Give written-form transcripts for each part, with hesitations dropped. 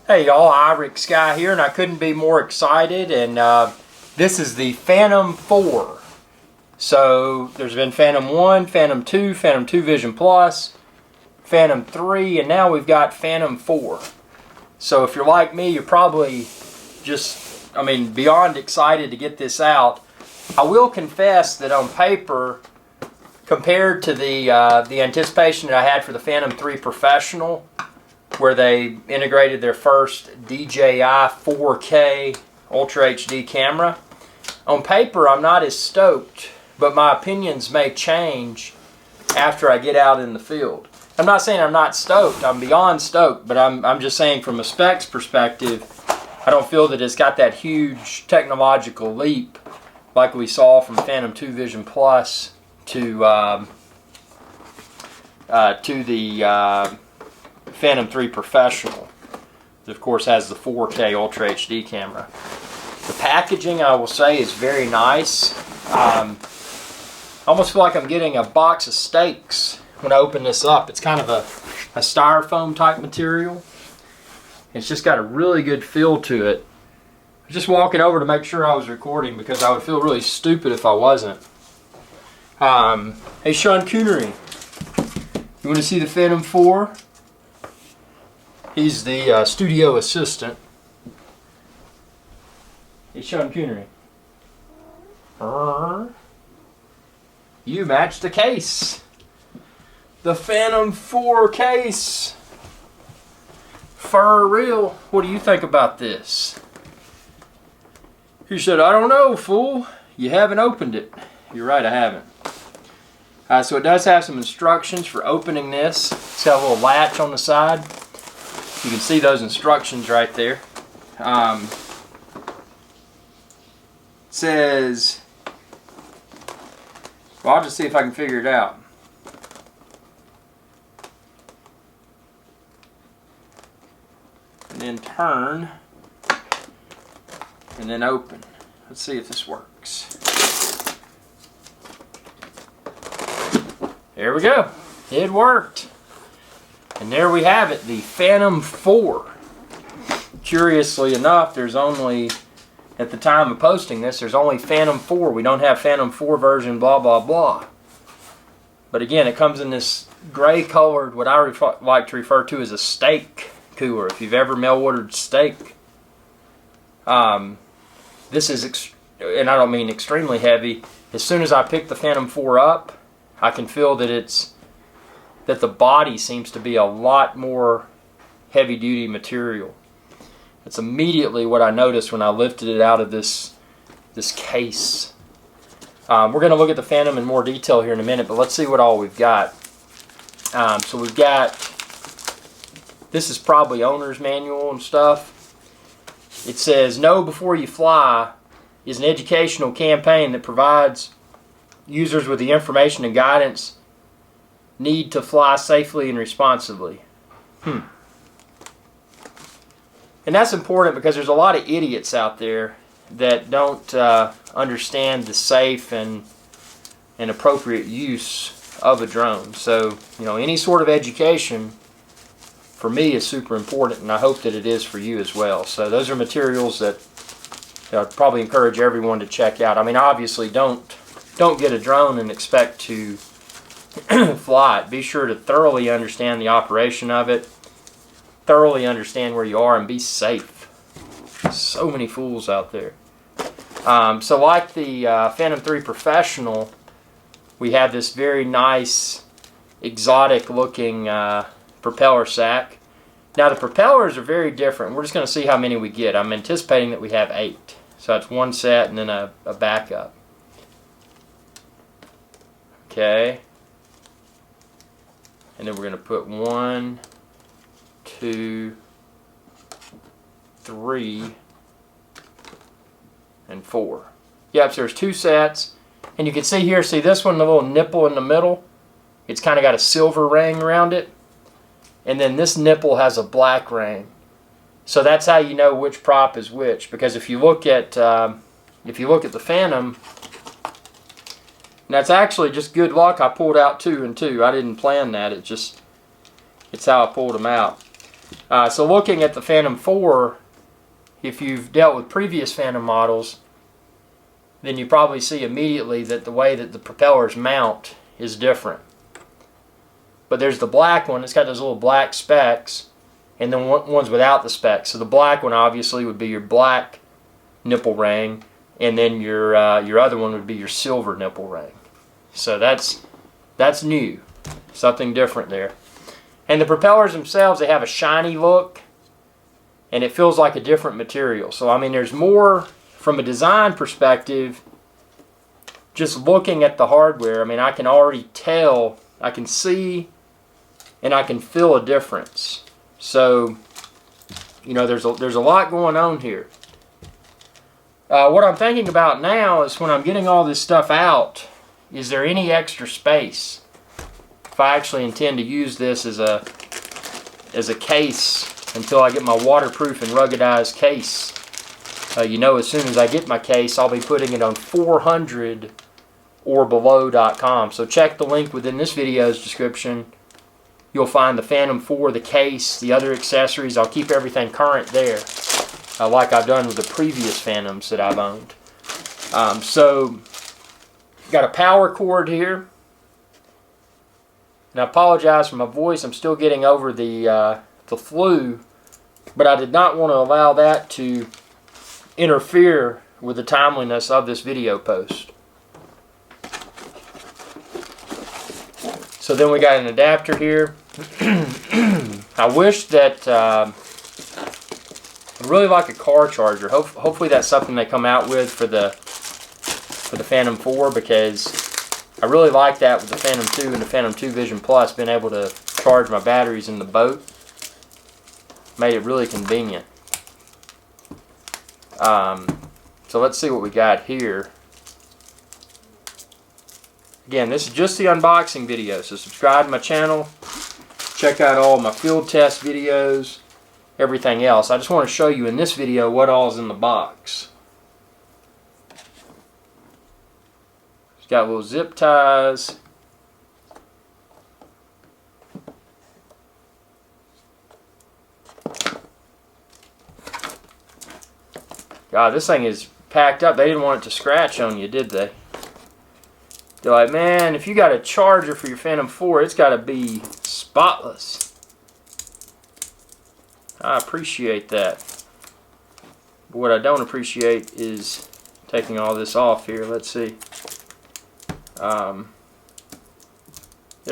Hey y'all, IrixGuy here, and I couldn't be more excited. And this is the Phantom 4. So there's been Phantom 1, Phantom 2, Phantom 2 Vision Plus, Phantom 3, and now we've got Phantom 4. So if you're like me, you're probably just, beyond excited to get this out. I will confess that on paper, compared to the anticipation that I had for the Phantom 3 Professional, where they integrated their first DJI 4K Ultra HD camera, on paper I'm not as stoked, but my opinions may change after I get out in the field. I'm not saying I'm not stoked, I'm beyond stoked, but I'm just saying from a specs perspective, I don't feel that it's got that huge technological leap like we saw from Phantom 2 Vision Plus to the Phantom 3 Professional, that of course has the 4K Ultra HD camera. The packaging, I will say, is very nice. I almost feel like I'm getting a box of steaks when I open this up. It's kind of a styrofoam type material. It's just got a really good feel to it. I was just walking over to make sure I was recording because I would feel really stupid if I wasn't. Hey Sean Coonery, you want to see the Phantom 4? He's the studio assistant. Hey, Sean Coonery. You matched the case. The Phantom 4 case. For real. What do you think about this? He said, I don't know, fool. You haven't opened it. You're right, I haven't. So it does have some instructions for opening this. It's got a little latch on the side. You can see those instructions right there. It says, well, I'll just see if I can figure it out. And then turn, and then open. Let's see if this works. There we go. It worked. And there we have it, the Phantom 4. Curiously enough, there's only, at the time of posting this, there's only Phantom 4. We don't have Phantom 4 version blah blah blah. But again, it comes in this gray colored, what I like to refer to as a steak cooler. If you've ever mail-ordered steak. This is, and I don't mean extremely heavy. As soon as I pick the Phantom 4 up, I can feel that that the body seems to be a lot more heavy-duty material. It's immediately what I noticed when I lifted it out of this case. We're going to look at the Phantom in more detail here in a minute, but let's see what all we've got. So we've got, this is probably owner's manual and stuff. It says, Know Before You Fly is an educational campaign that provides users with the information and guidance need to fly safely and responsibly. And that's important because there's a lot of idiots out there that don't understand the safe and appropriate use of a drone. So, any sort of education for me is super important, and I hope that it is for you as well. So those are materials that I'd probably encourage everyone to check out. Obviously don't get a drone and expect to fly it. Be sure to thoroughly understand the operation of it, thoroughly understand where you are, and be safe. So many fools out there. So like the Phantom 3 Professional, we have this very nice, exotic looking propeller sack. Now the propellers are very different. We're just going to see how many we get. I'm anticipating that we have 8. So that's one set and then a backup. Okay. And then we're going to put 1, 2, 3, and 4. Yep, so there's 2 sets. And you can see here, see this one, the little nipple in the middle? It's kind of got a silver ring around it. And then this nipple has a black ring. So that's how you know which prop is which. Because if you look at the Phantom, and that's actually just good luck. I pulled out 2 and 2. I didn't plan that. It's how I pulled them out. So looking at the Phantom 4, if you've dealt with previous Phantom models, then you probably see immediately that the way that the propellers mount is different. But there's the black one, it's got those little black specks, and then ones without the specks. So the black one obviously would be your black nipple ring, and then your other one would be your silver nipple ring. So that's new, something different there. And the propellers themselves, they have a shiny look, and it feels like a different material. So I mean, there's more from a design perspective. Just looking at the hardware, I mean, I can already tell, I can see, and I can feel a difference. So, you know, there's a lot going on here. What I'm thinking about now is when I'm getting all this stuff out, is there any extra space? If I actually intend to use this as a case until I get my waterproof and ruggedized case. You know, as soon as I get my case, I'll be putting it on 400orbelow.com. So check the link within this video's description. You'll find the Phantom 4, the case, the other accessories. I'll keep everything current there, like I've done with the previous Phantoms that I've owned. So, got a power cord here. And I apologize for my voice. I'm still getting over the flu, but I did not want to allow that to interfere with the timeliness of this video post. So then we got an adapter here. I wish that I'd really like a car charger. Hopefully that's something they come out with for the Phantom 4, because I really like that with the Phantom 2 and the Phantom 2 Vision Plus, being able to charge my batteries in the boat. Made it really convenient. So let's see what we got here. Again, this is just the unboxing video, so subscribe to my channel. Check out all my field test videos, everything else. I just want to show you in this video what all is in the box. It's got little zip ties. God, this thing is packed up. They didn't want it to scratch on you, did they? They're like, man, if you got a charger for your Phantom 4, it's got to be spotless. I appreciate that. But what I don't appreciate is taking all this off here. Let's see. There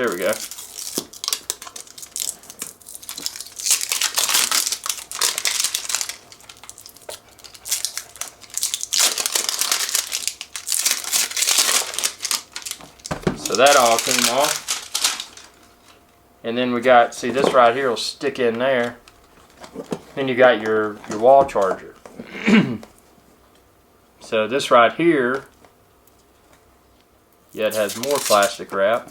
we go. So that all came off. And then we got, see, this right here will stick in there. Then you got your wall charger. So this right here, yeah, it has more plastic wrap.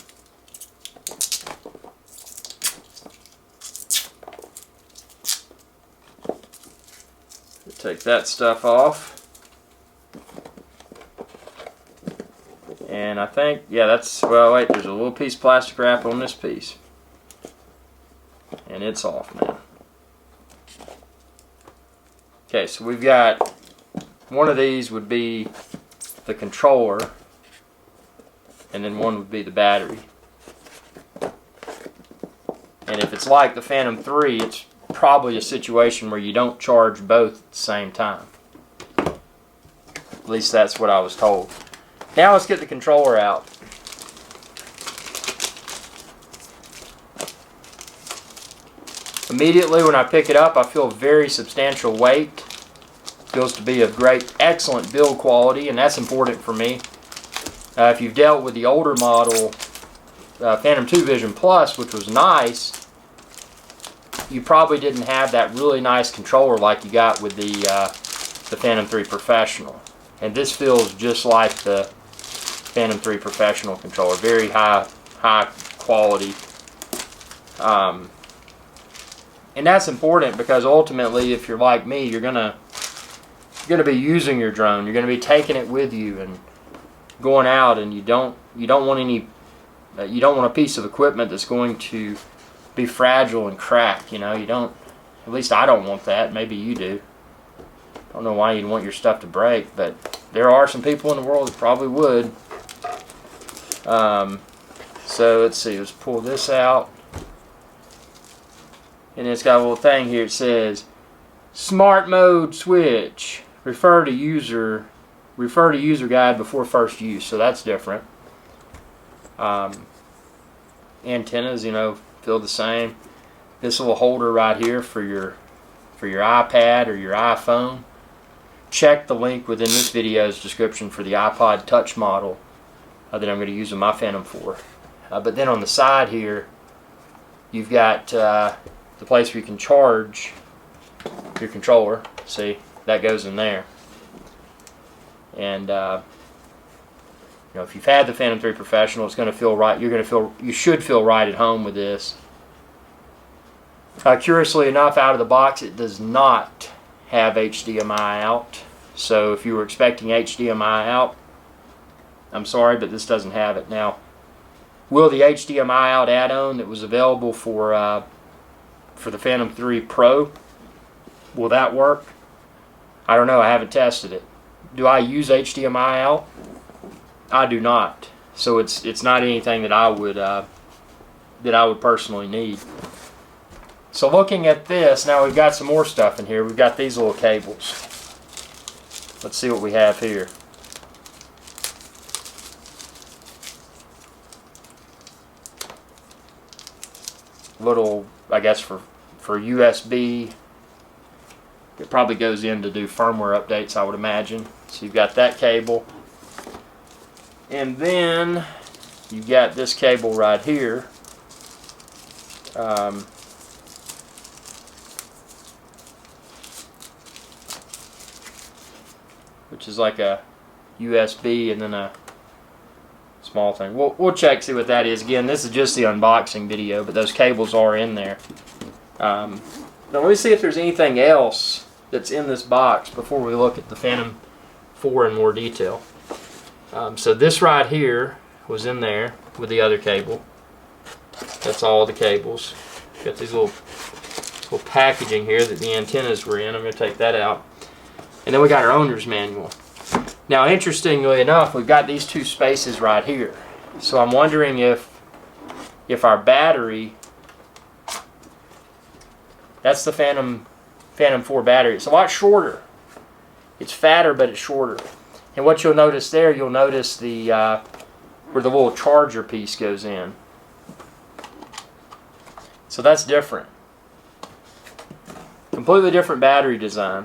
Take that stuff off. And I think, yeah, that's, well, wait, there's a little piece of plastic wrap on this piece. And it's off now. Okay, so we've got, one of these would be the controller, and then one would be the battery. And if it's like the Phantom 3, it's probably a situation where you don't charge both at the same time. At least that's what I was told. Now let's get the controller out. Immediately when I pick it up, I feel very substantial weight. Feels to be of great, excellent build quality, and that's important for me. If you've dealt with the older model, Phantom 2 Vision Plus, which was nice, you probably didn't have that really nice controller like you got with the Phantom 3 Professional. And this feels just like the Phantom 3 Professional controller. Very high quality. And that's important because ultimately, if you're like me, you're gonna be using your drone. You're gonna be taking it with you and going out, and you don't want a piece of equipment that's going to be fragile and crack. You know, you don't At least I don't want that. Maybe you do. Don't know why you'd want your stuff to break, but there are some people in the world that probably would. So let's see, let's pull this out. And it's got a little thing here. It says, Smart Mode Switch. Refer to user guide before first use. So that's different. Antennas, you know, feel the same. This little holder right here for your iPad or your iPhone. Check the link within this video's description for the iPod Touch model that I'm going to use in my Phantom 4. But then on the side here, you've got the place where you can charge your controller. See, that goes in there. And you know, if you've had the Phantom 3 Professional, it's going to feel right. You should feel right at home with this. Curiously enough, out of the box, it does not have HDMI out. So if you were expecting HDMI out, I'm sorry, but this doesn't have it. Now, will the HDMI out add-on that was available for the Phantom 3 Pro, will that work? I don't know. I haven't tested it. Do I use HDMI out? I do not. So it's not anything that I would personally need. So looking at this, now we've got some more stuff in here. We've got these little cables. Let's see what we have here. Little, I guess for USB. It probably goes in to do firmware updates, I would imagine. So you've got that cable. And then you've got this cable right here. Which is like a USB and then a small thing. We'll check, see what that is. Again, this is just the unboxing video, but those cables are in there. Now let me see if there's anything else that's in this box before we look at the Phantom 4 in more detail. So this right here was in there with the other cable. That's all the cables. Got these little packaging here that the antennas were in. I'm going to take that out. And then we got our owner's manual. Now, interestingly enough, we've got these two spaces right here. So I'm wondering if our battery, that's the Phantom 4 battery. It's a lot shorter. It's fatter, but it's shorter. And what you'll notice there, you'll notice the where the little charger piece goes in. So that's different. Completely different battery design.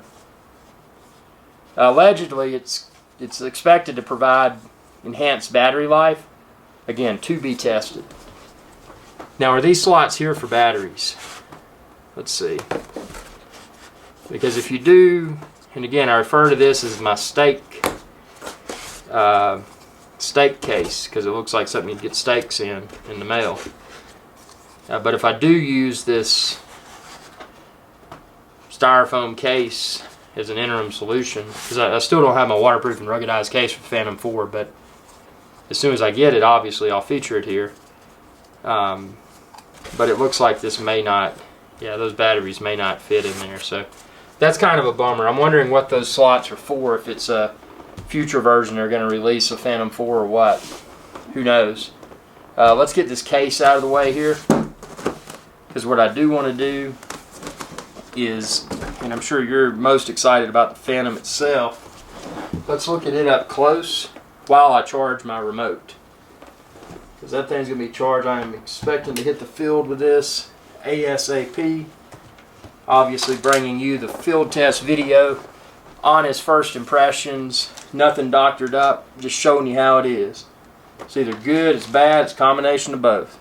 Allegedly, it's expected to provide enhanced battery life. Again, to be tested. Now, are these slots here for batteries? Let's see. Because if you do, and again, I refer to this as my steak case, because it looks like something you'd get steaks in the mail. But if I do use this styrofoam case as an interim solution, because I still don't have my waterproof and ruggedized case for Phantom 4, but as soon as I get it, obviously I'll feature it here. But it looks like this may not, yeah, those batteries may not fit in there, so that's kind of a bummer. I'm wondering what those slots are for, if it's a future version they're going to release of Phantom 4 or what. Who knows? Let's get this case out of the way here, because what I do want to do is, and I'm sure you're most excited about the Phantom itself, let's look at it up close while I charge my remote. Because that thing's going to be charged. I am expecting to hit the field with this ASAP. Obviously bringing you the field test video, honest first impressions, nothing doctored up, just showing you how it is. It's either good, it's bad, it's a combination of both.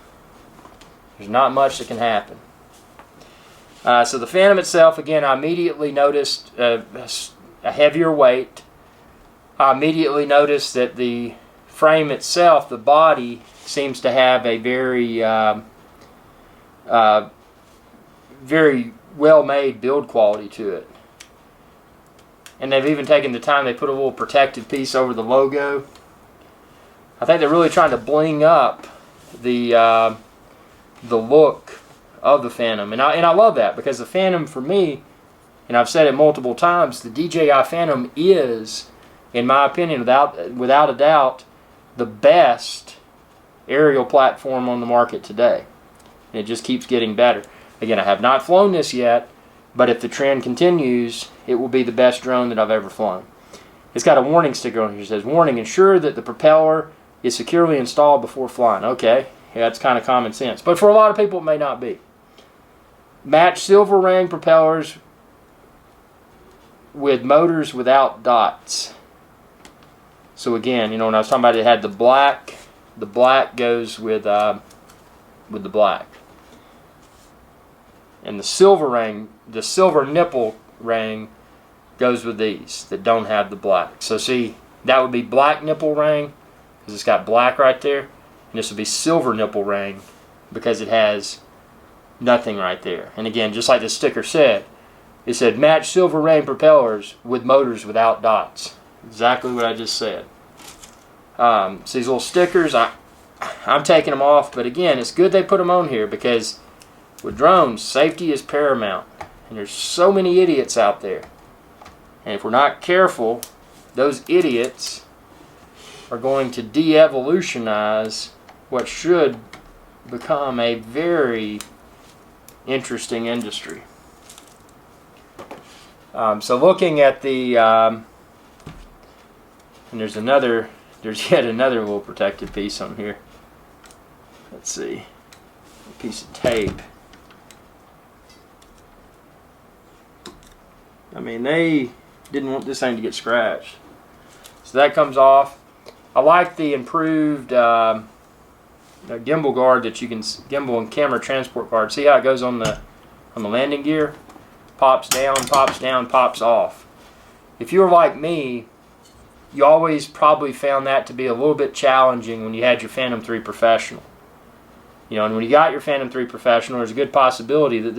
There's not much that can happen. So the Phantom itself, again, I immediately noticed a heavier weight. I immediately noticed that the frame itself, the body, seems to have a very very well-made build quality to it. And they've even taken the time, they put a little protective piece over the logo. I think they're really trying to bling up the look of the Phantom. And I love that, because the Phantom, for me, and I've said it multiple times, the DJI Phantom is, in my opinion, without a doubt, the best aerial platform on the market today. And it just keeps getting better. Again, I have not flown this yet, but if the trend continues, it will be the best drone that I've ever flown. It's got a warning sticker on here. It says, "Warning, ensure that the propeller is securely installed before flying." Okay, yeah, that's kind of common sense. But for a lot of people, it may not be. Match silver ring propellers with motors without dots. So again, when I was talking about it had the black goes with the black. And the silver nipple ring goes with these that don't have the black. So see, that would be black nipple ring because it's got black right there. And this would be silver nipple ring because it has nothing right there. And again, just like the sticker said, it said match silver ring propellers with motors without dots. Exactly what I just said. So these little stickers, I'm taking them off, but again, it's good they put them on here because with drones, safety is paramount. And there's so many idiots out there. And if we're not careful, those idiots are going to de-evolutionize what should become a very interesting industry. So looking at the, and there's yet another little protective piece on here. Let's see, a piece of tape. I mean, they didn't want this thing to get scratched. So that comes off. I like the improved gimbal guard that you can, gimbal and camera transport guard. See how it goes on the landing gear? Pops down, pops off. If you were like me, you always probably found that to be a little bit challenging when you had your Phantom 3 Professional. And when you got your Phantom 3 Professional, there's a good possibility that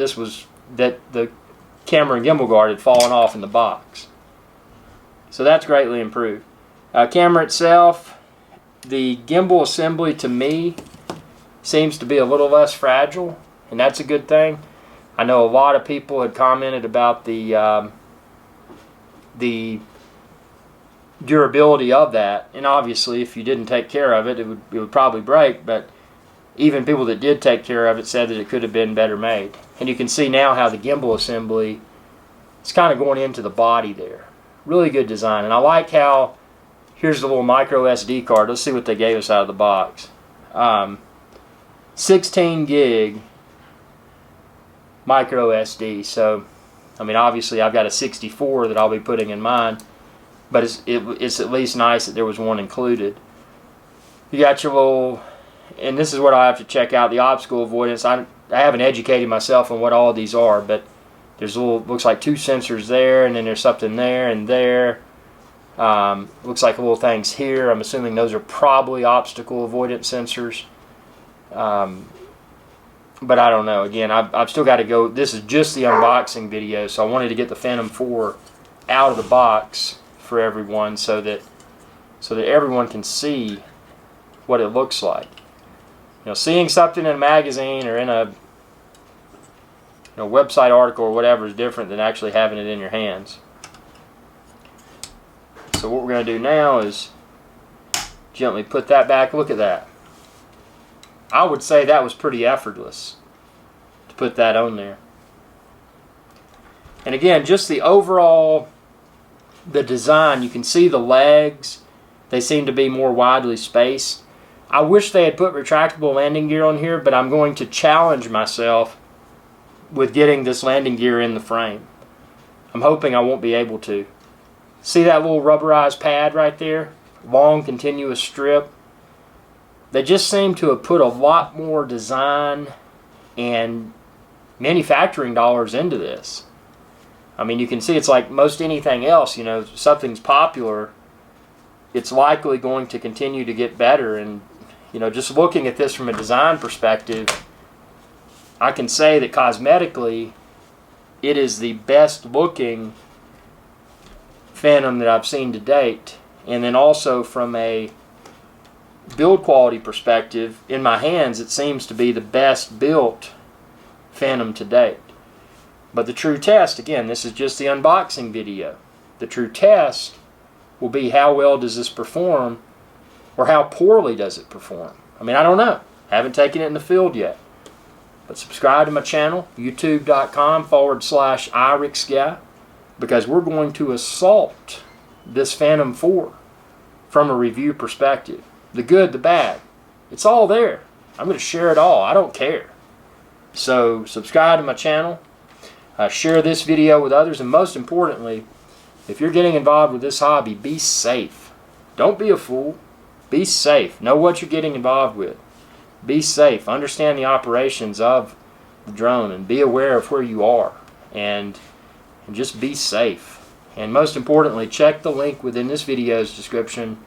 the camera and gimbal guard had fallen off in the box. So that's greatly improved. Camera itself, the gimbal assembly to me seems to be a little less fragile, and that's a good thing. I know a lot of people had commented about the durability of that, and obviously if you didn't take care of it, it would probably break, but even people that did take care of it said that it could have been better made. And you can see now how the gimbal assembly is kind of going into the body there. Really good design. And I like how, here's the little micro SD card. Let's see what they gave us out of the box. 16 gig micro SD. So, I mean, obviously I've got a 64 that I'll be putting in mine, but it's at least nice that there was one included. You got your little, and this is what I have to check out, the obstacle avoidance. I haven't educated myself on what all of these are, but there's a little, looks like two sensors there, and then there's something there and there. Looks like little things here. I'm assuming those are probably obstacle avoidance sensors. But I don't know. Again, I've still got to go. This is just the unboxing video, so I wanted to get the Phantom 4 out of the box for everyone so that everyone can see what it looks like. Seeing something in a magazine or in a website article or whatever is different than actually having it in your hands. So what we're going to do now is gently put that back. Look at that. I would say that was pretty effortless to put that on there. And again, just the overall, the design, you can see the legs. They seem to be more widely spaced. I wish they had put retractable landing gear on here, but I'm going to challenge myself with getting this landing gear in the frame. I'm hoping I won't be able to. See that little rubberized pad right there? Long continuous strip. They just seem to have put a lot more design and manufacturing dollars into this. I mean, you can see it's like most anything else, something's popular, it's likely going to continue to get better. And, just looking at this from a design perspective, I can say that cosmetically, it is the best looking Phantom that I've seen to date. And then also from a build quality perspective, in my hands, it seems to be the best built Phantom to date. But the true test, again, this is just the unboxing video. The true test will be how well does this perform, or how poorly does it perform. I mean, I don't know. I haven't taken it in the field yet. But subscribe to my channel, youtube.com/IrixGuy, because we're going to assault this Phantom 4 from a review perspective. The good, the bad. It's all there. I'm going to share it all. I don't care. So subscribe to my channel. Share this video with others. And most importantly, if you're getting involved with this hobby, be safe. Don't be a fool. Be safe. Know what you're getting involved with. Be safe. Understand the operations of the drone and be aware of where you are. And just be safe. And most importantly, check the link within this video's description.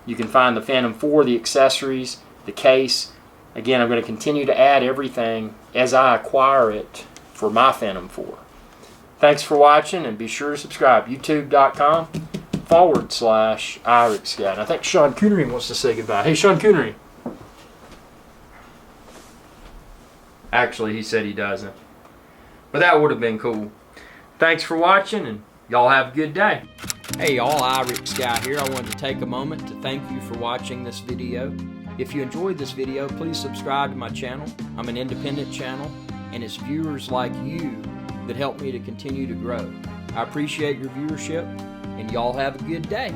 You can find the Phantom 4, the accessories, the case. Again, I'm going to continue to add everything as I acquire it for my Phantom 4. Thanks for watching, and be sure to subscribe. youtube.com/IrixGuy. And I think Sean Coonery wants to say goodbye. Hey, Sean Coonery. Actually, he said he doesn't. But that would have been cool. Thanks for watching, and y'all have a good day. Hey y'all, IrixGuy here. I wanted to take a moment to thank you for watching this video. If you enjoyed this video, please subscribe to my channel. I'm an independent channel, and it's viewers like you that help me to continue to grow. I appreciate your viewership, and y'all have a good day.